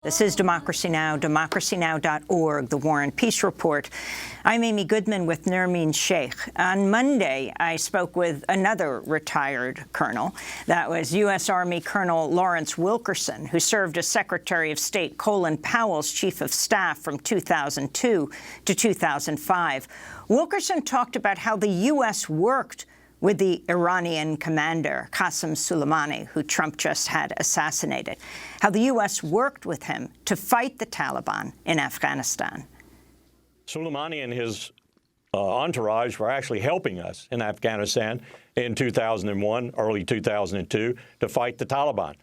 This is Democracy Now!, democracynow.org, the War and Peace Report. I'm Amy Goodman with Nermeen Sheikh. On Monday, I spoke with another retired colonel. That was U.S. Army Colonel Lawrence Wilkerson, who served as Secretary of State Colin Powell's Chief of Staff from 2002 to 2005. Wilkerson talked about how the U.S. worked with the Iranian commander, Qassem Soleimani, who Trump just had assassinated, how the U.S. worked with him to fight the Taliban in Afghanistan. Soleimani and his entourage were actually helping us in Afghanistan in 2001, early 2002, to fight the Taliban.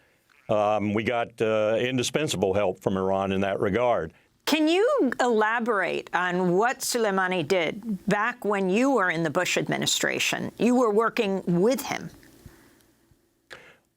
We got indispensable help from Iran in that regard. Can you elaborate on what Soleimani did back when you were in the Bush administration? You were working with him.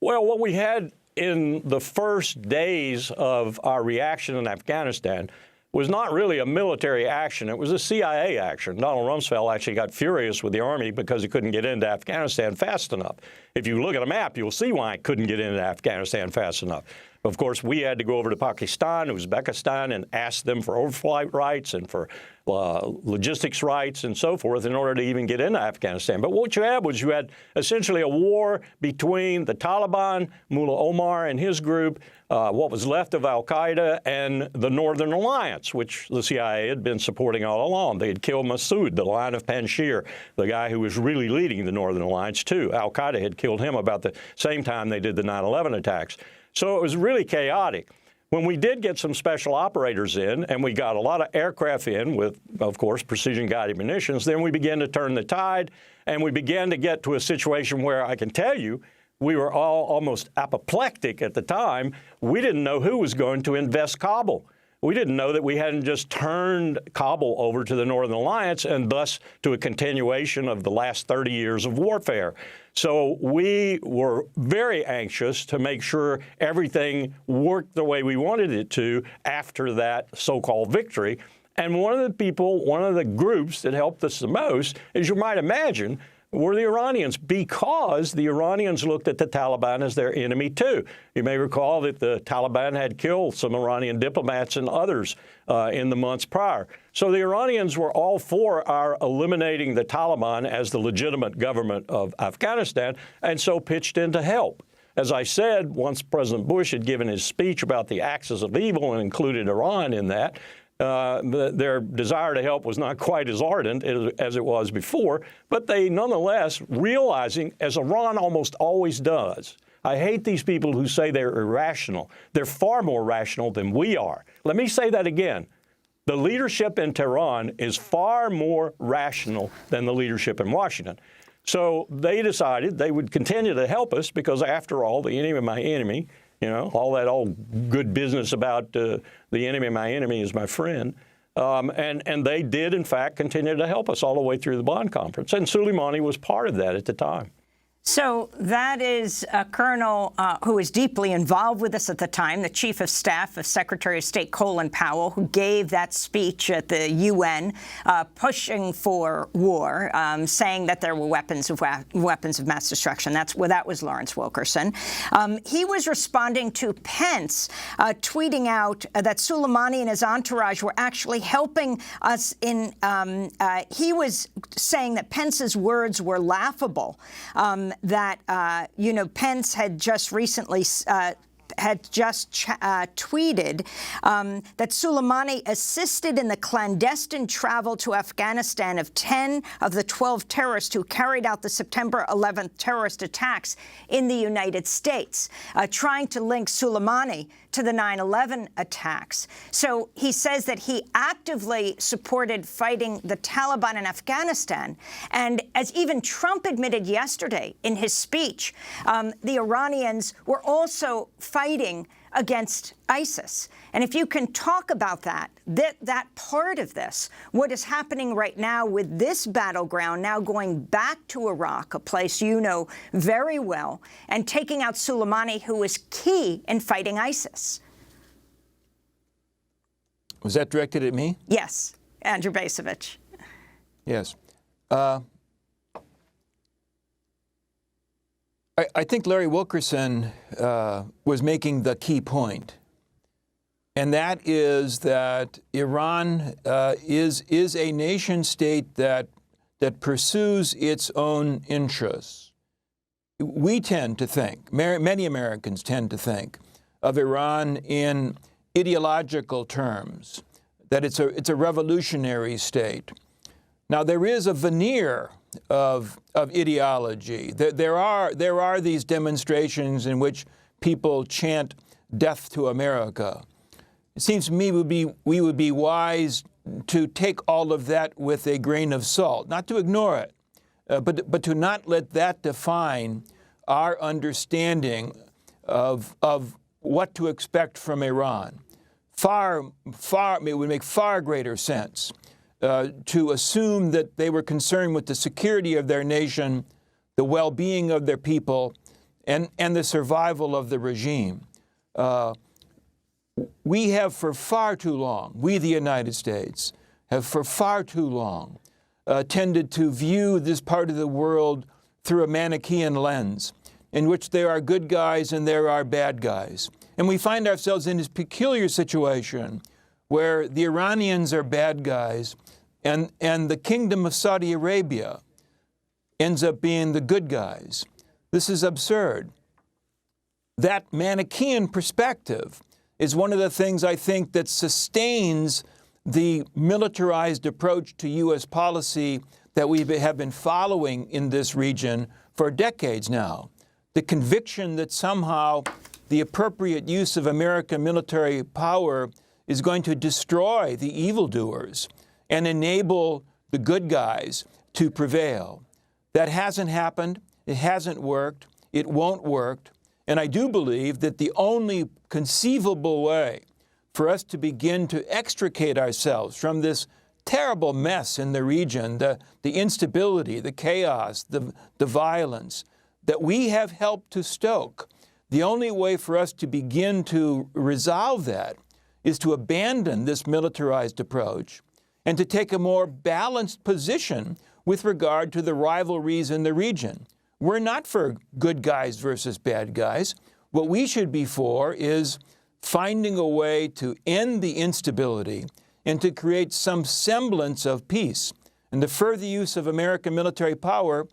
Well, what we had in the first days of our reaction in Afghanistan was not really a military action. It was a CIA action. Donald Rumsfeld actually got furious with the Army because he couldn't get into Afghanistan fast enough. If you look at a map, you'll see why it couldn't get into Afghanistan fast enough. Of course, we had to go over to Pakistan, Uzbekistan, and ask them for overflight rights and for logistics rights and so forth in order to even get into Afghanistan. But what you had was you had essentially a war between the Taliban, Mullah Omar and his group, what was left of al-Qaeda, and the Northern Alliance, which the CIA had been supporting all along. They had killed Massoud, the Lion of Panjshir, the guy who was really leading the Northern Alliance, too. Al-Qaeda had killed him about the same time they did the 9/11 attacks. So it was really chaotic. When we did get some special operators in, and we got a lot of aircraft in with, of course, precision-guided munitions, then we began to turn the tide, and we began to get to a situation where I can tell you we were all almost apoplectic at the time. We didn't know who was going to invest Kabul. We didn't know that we hadn't just turned Kabul over to the Northern Alliance and thus to a continuation of the last 30 years of warfare. So we were very anxious to make sure everything worked the way we wanted it to after that so-called victory. And one of the groups that helped us the most, as you might imagine, were the Iranians, because the Iranians looked at the Taliban as their enemy, too. You may recall that the Taliban had killed some Iranian diplomats and others in the months prior. So the Iranians were all for our eliminating the Taliban as the legitimate government of Afghanistan, and so pitched in to help. As I said, once President Bush had given his speech about the axis of evil and included Iran in that, their desire to help was not quite as ardent as it was before, but they nonetheless, realizing, as Iran almost always does, I hate these people who say they're irrational. They're far more rational than we are. Let me say that again. The leadership in Tehran is far more rational than the leadership in Washington. So they decided they would continue to help us because, after all, the enemy of my enemy, you know, all that old good business about the enemy of my enemy is my friend. And they did, in fact, continue to help us all the way through the Bonn Conference. And Soleimani was part of that at the time. So that is a colonel who was deeply involved with us at the time, the Chief of Staff of Secretary of State Colin Powell, who gave that speech at the UN pushing for war, saying that there were weapons of mass destruction. That was Lawrence Wilkerson. He was responding to Pence tweeting out that Soleimani and his entourage were actually helping us in he was saying that Pence's words were laughable. That, Pence had just recently tweeted that Soleimani assisted in the clandestine travel to Afghanistan of 10 of the 12 terrorists who carried out the September 11th terrorist attacks in the United States, trying to link Soleimani to the 9/11 attacks. So he says that he actively supported fighting the Taliban in Afghanistan. And as even Trump admitted yesterday in his speech, the Iranians were also fighting against ISIS. And if you can talk about that part of this, what is happening right now with this battleground now going back to Iraq, a place you know very well, and taking out Soleimani, who was key in fighting ISIS. Was that directed at me? Yes, Andrew Bacevich. Yes. I think Larry Wilkerson was making the key point. and that is that Iran is a nation state that pursues its own interests. We tend to think, many Americans tend to think, of Iran in ideological terms, that it's a revolutionary state. Now, there is a veneer of ideology. There are these demonstrations in which people chant death to America. It seems to me we would be wise to take all of that with a grain of salt, not to ignore it, but to not let that define our understanding of what to expect from Iran. It would make far greater sense to assume that they were concerned with the security of their nation, the well-being of their people, and the survival of the regime. We have for far too long, we the United States, have for far too long tended to view this part of the world through a Manichaean lens, in which there are good guys and there are bad guys. And we find ourselves in this peculiar situation where the Iranians are bad guys and the Kingdom of Saudi Arabia ends up being the good guys. This is absurd. That Manichaean perspective is one of the things I think that sustains the militarized approach to U.S. policy that we have been following in this region for decades now. The conviction that somehow the appropriate use of American military power is going to destroy the evildoers and enable the good guys to prevail. That hasn't happened. It hasn't worked. It won't work. And I do believe that the only conceivable way for us to begin to extricate ourselves from this terrible mess in the region, the instability, the chaos, the violence that we have helped to stoke, the only way for us to begin to resolve that is to abandon this militarized approach and to take a more balanced position with regard to the rivalries in the region. We're not for good guys versus bad guys. What we should be for is finding a way to end the instability and to create some semblance of peace. And the further use of American military power,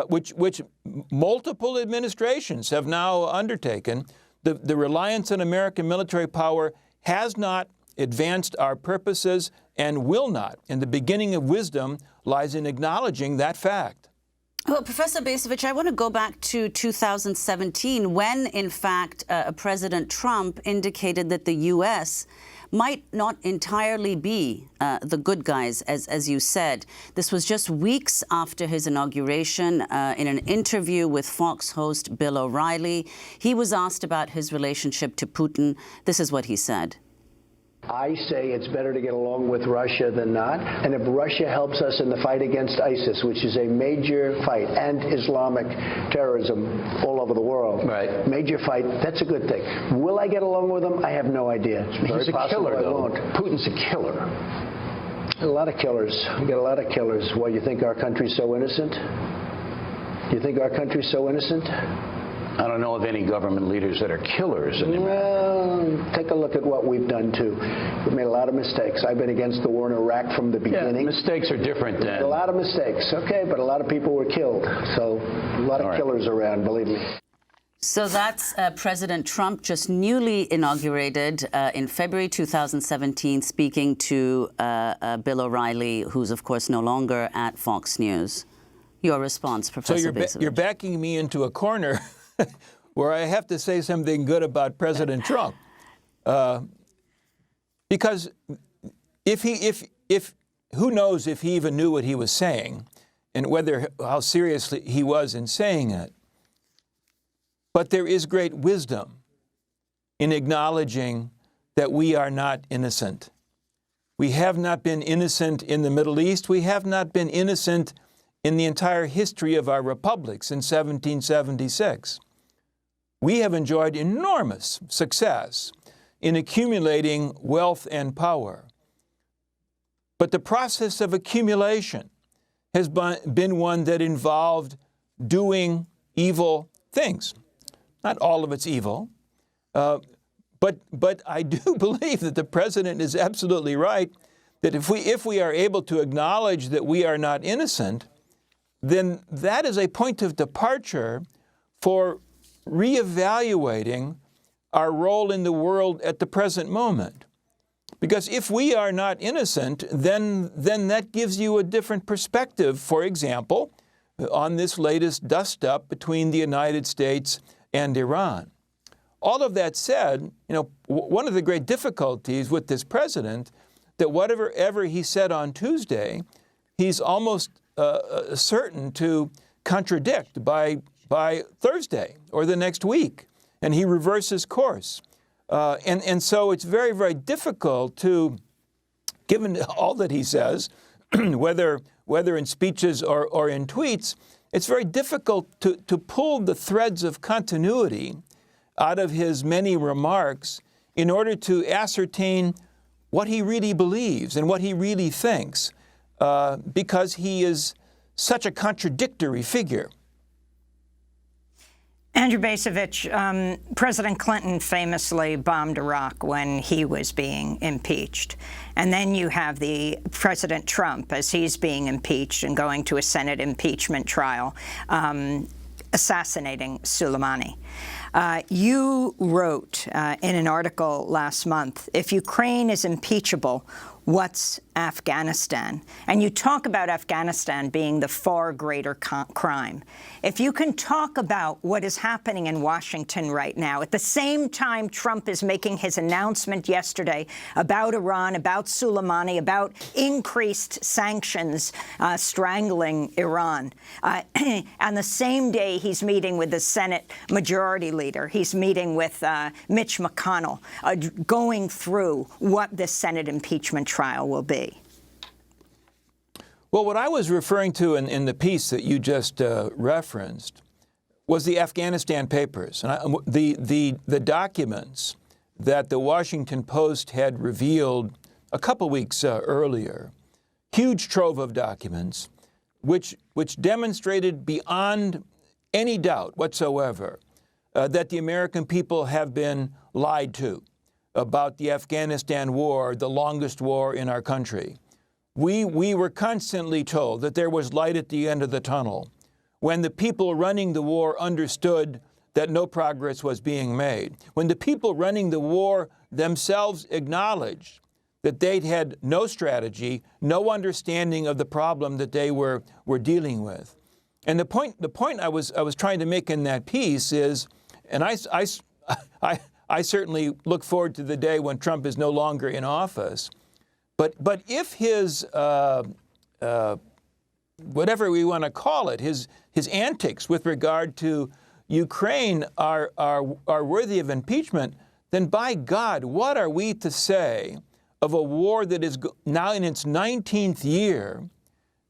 which multiple administrations have now undertaken, the reliance on American military power has not advanced our purposes and will not. And the beginning of wisdom lies in acknowledging that fact. Well, Professor Bacevich, I want to go back to 2017 when, in fact, President Trump indicated that the U.S. might not entirely be the good guys, as you said. This was just weeks after his inauguration. In an interview with Fox host Bill O'Reilly, he was asked about his relationship to Putin. This is what he said. I say it's better to get along with Russia than not. And if Russia helps us in the fight against ISIS, which is a major fight, and Islamic terrorism all over the world, right, major fight, that's a good thing. Will I get along with them? I have no idea. It's very possible I won't. Putin's a killer. A lot of killers. We get a lot of killers. Why, you think our country's so innocent? You think our country's so innocent? I don't know of any government leaders that are killers. Well, take a look at what we've done, too. We've made a lot of mistakes. I've been against the war in Iraq from the beginning. Yeah, mistakes are different than... A lot of mistakes, okay, but a lot of people were killed. So a lot of killers around, believe me. So that's President Trump, just newly inaugurated in February 2017, speaking to Bill O'Reilly, who's, of course, no longer at Fox News. Your response, Professor Bacevich. So you're backing me into a corner where I have to say something good about President Trump, because who knows if he even knew what he was saying, and how seriously he was in saying it. But there is great wisdom in acknowledging that we are not innocent. We have not been innocent in the Middle East. We have not been innocent in the entire history of our republic since 1776. We have enjoyed enormous success in accumulating wealth and power. But the process of accumulation has been one that involved doing evil things. Not all of it's evil, But I do believe that the president is absolutely right, that if we are able to acknowledge that we are not innocent, then that is a point of departure for reevaluating our role in the world at the present moment. Because if we are not innocent, then that gives you a different perspective, for example, on this latest dust-up between the United States and Iran. All of that said, one of the great difficulties with this president, that whatever he said on Tuesday, he's almost certain to contradict by Thursday or the next week, and he reverses course. And so it's very, very difficult to, given all that he says, whether in speeches or in tweets, it's very difficult to pull the threads of continuity out of his many remarks in order to ascertain what he really believes and what he really thinks, because he is such a contradictory figure. Andrew Bacevich, President Clinton famously bombed Iraq when he was being impeached. And then you have the President Trump, as he's being impeached and going to a Senate impeachment trial, assassinating Soleimani. You wrote in an article last month, if Ukraine is impeachable, what's Afghanistan? And you talk about Afghanistan being the far greater crime. If you can talk about what is happening in Washington right now, at the same time Trump is making his announcement yesterday about Iran, about Soleimani, about increased sanctions strangling Iran. On the same day he's meeting with the Senate Majority Leader, he's meeting with Mitch McConnell, going through what this Senate impeachment trial will be. Well, what I was referring to in the piece that you just referenced was the Afghanistan Papers. And the documents that the Washington Post had revealed a couple weeks earlier, huge trove of documents, which demonstrated beyond any doubt whatsoever that the American people have been lied to about the Afghanistan war, the longest war in our country. We were constantly told that there was light at the end of the tunnel when the people running the war understood that no progress was being made, when the people running the war themselves acknowledged that they'd had no strategy, no understanding of the problem that they were dealing with. And the point I was trying to make in that piece is, and I certainly look forward to the day when Trump is no longer in office. But if his, whatever we want to call it, his antics with regard to Ukraine are worthy of impeachment, then by God, what are we to say of a war that is now in its 19th year,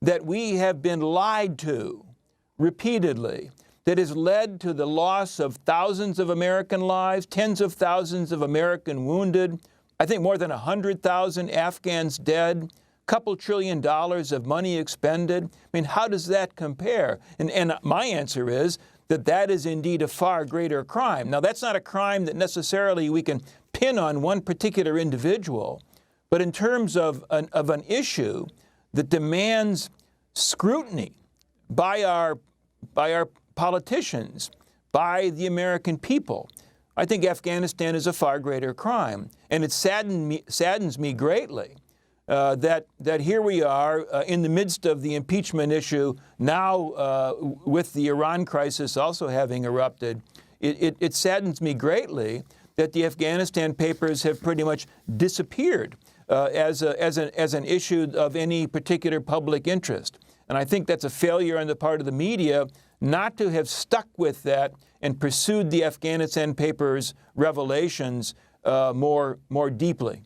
that we have been lied to repeatedly, that has led to the loss of thousands of American lives, tens of thousands of American wounded, I think more than 100,000 Afghans dead, couple $1 trillion of money expended. I mean, how does that compare? And my answer is that is indeed a far greater crime. Now, that's not a crime that necessarily we can pin on one particular individual, but in terms of an issue that demands scrutiny by our politicians, by the American people, I think Afghanistan is a far greater crime. And it saddens me greatly that here we are in the midst of the impeachment issue, now with the Iran crisis also having erupted. It saddens me greatly that the Afghanistan Papers have pretty much disappeared as an issue of any particular public interest. And I think that's a failure on the part of the media not to have stuck with that and pursued the Afghanistan Papers revelations more deeply.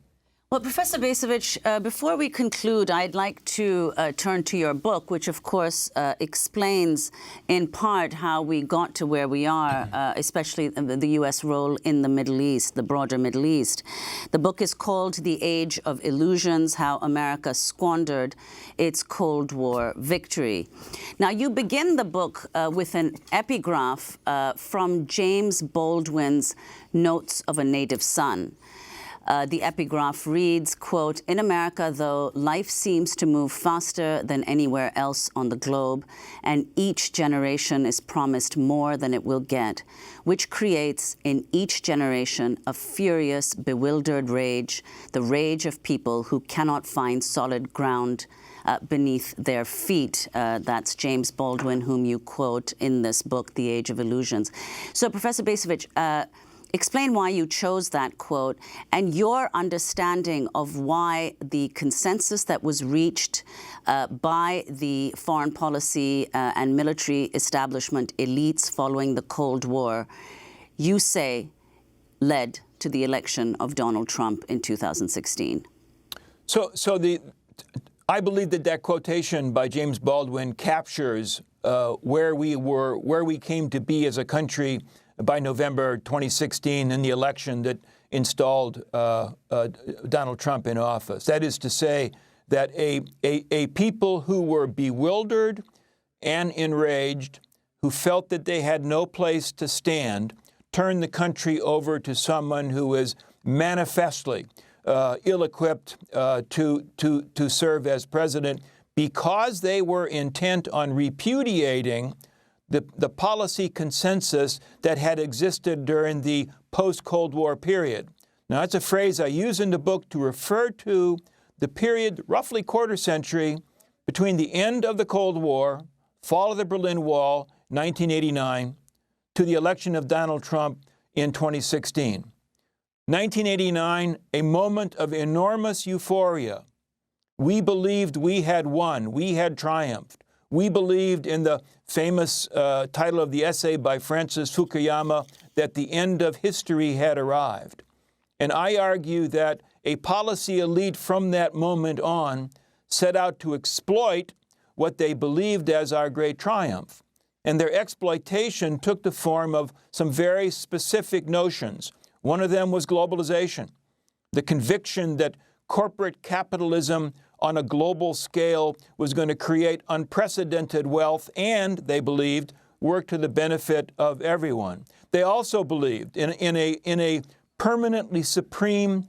Well, Professor Bacevich, before we conclude, I'd like to turn to your book, which, of course, explains in part how we got to where we are, especially the U.S. role in the Middle East, the broader Middle East. The book is called The Age of Illusions, How America Squandered Its Cold War Victory. Now, you begin the book with an epigraph from James Baldwin's Notes of a Native Son. The epigraph reads, quote, "In America, though, life seems to move faster than anywhere else on the globe, and each generation is promised more than it will get, which creates in each generation a furious, bewildered rage, the rage of people who cannot find solid ground beneath their feet." That's James Baldwin, whom you quote in this book, The Age of Illusions. So, Professor Bacevich, explain why you chose that quote and your understanding of why the consensus that was reached by the foreign policy and military establishment elites following the Cold War, you say, led to the election of Donald Trump in 2016. I believe that quotation by James Baldwin captures where we came to be as a country by November 2016 in the election that installed Donald Trump in office. That is to say that a people who were bewildered and enraged, who felt that they had no place to stand, turned the country over to someone who is manifestly ill-equipped to serve as president because they were intent on repudiating the policy consensus that had existed during the post-Cold War period. Now, that's a phrase I use in the book to refer to the period, roughly quarter century, between the end of the Cold War, fall of the Berlin Wall, 1989, to the election of Donald Trump in 2016. 1989, a moment of enormous euphoria. We believed we had won, we had triumphed. We believed in the famous title of the essay by Francis Fukuyama that the end of history had arrived. And I argue that a policy elite from that moment on set out to exploit what they believed as our great triumph. And their exploitation took the form of some very specific notions. One of them was globalization, the conviction that corporate capitalism on a global scale was going to create unprecedented wealth and, they believed, work to the benefit of everyone. They also believed in a permanently supreme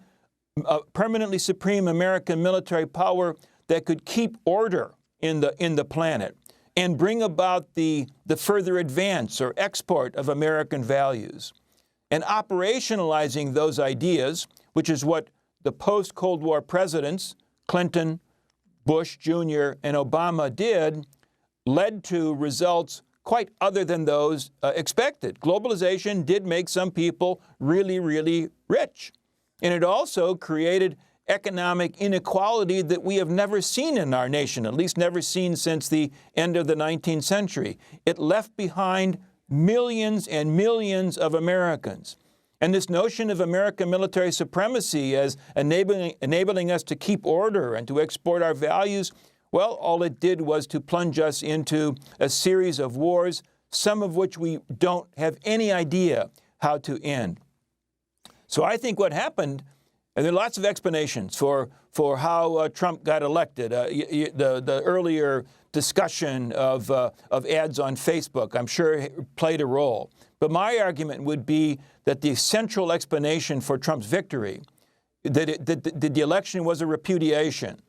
American military power that could keep order in the planet and bring about the further advance or export of American values. And operationalizing those ideas, which is what the post-Cold War presidents, Clinton, Bush Jr., and Obama did, led to results quite other than those expected. Globalization did make some people really, really rich. And it also created economic inequality that we have never seen in our nation, at least never seen since the end of the 19th century. It left behind millions and millions of Americans. And this notion of American military supremacy as enabling us to keep order and to export our values, well, all it did was to plunge us into a series of wars, some of which we don't have any idea how to end. So I think what happened, and there are lots of explanations for how Trump got elected. The earlier discussion of ads on Facebook, I'm sure, played a role. But my argument would be that the central explanation for Trump's victory, that the election was a repudiation.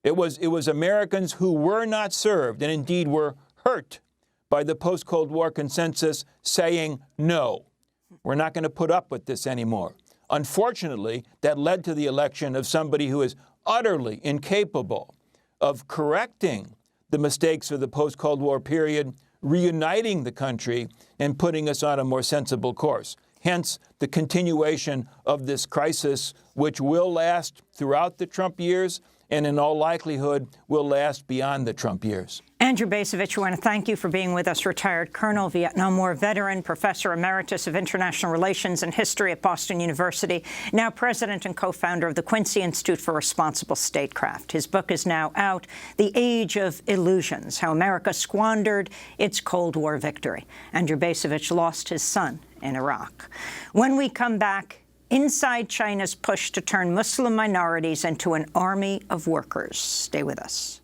It was Americans who were not served and indeed were hurt by the post-Cold War consensus saying, no, we're not going to put up with this anymore. Unfortunately, that led to the election of somebody who is utterly incapable of correcting the mistakes of the post-Cold War period, reuniting the country, and putting us on a more sensible course. Hence, the continuation of this crisis, which will last throughout the Trump years and in all likelihood will last beyond the Trump years. Andrew Bacevich, we want to thank you for being with us, retired Colonel, Vietnam War veteran, Professor Emeritus of International Relations and History at Boston University, now President and co-founder of the Quincy Institute for Responsible Statecraft. His book is now out, The Age of Illusions, How America Squandered Its Cold War Victory. Andrew Bacevich lost his son in Iraq. When we come back, inside China's push to turn Muslim minorities into an army of workers. Stay with us.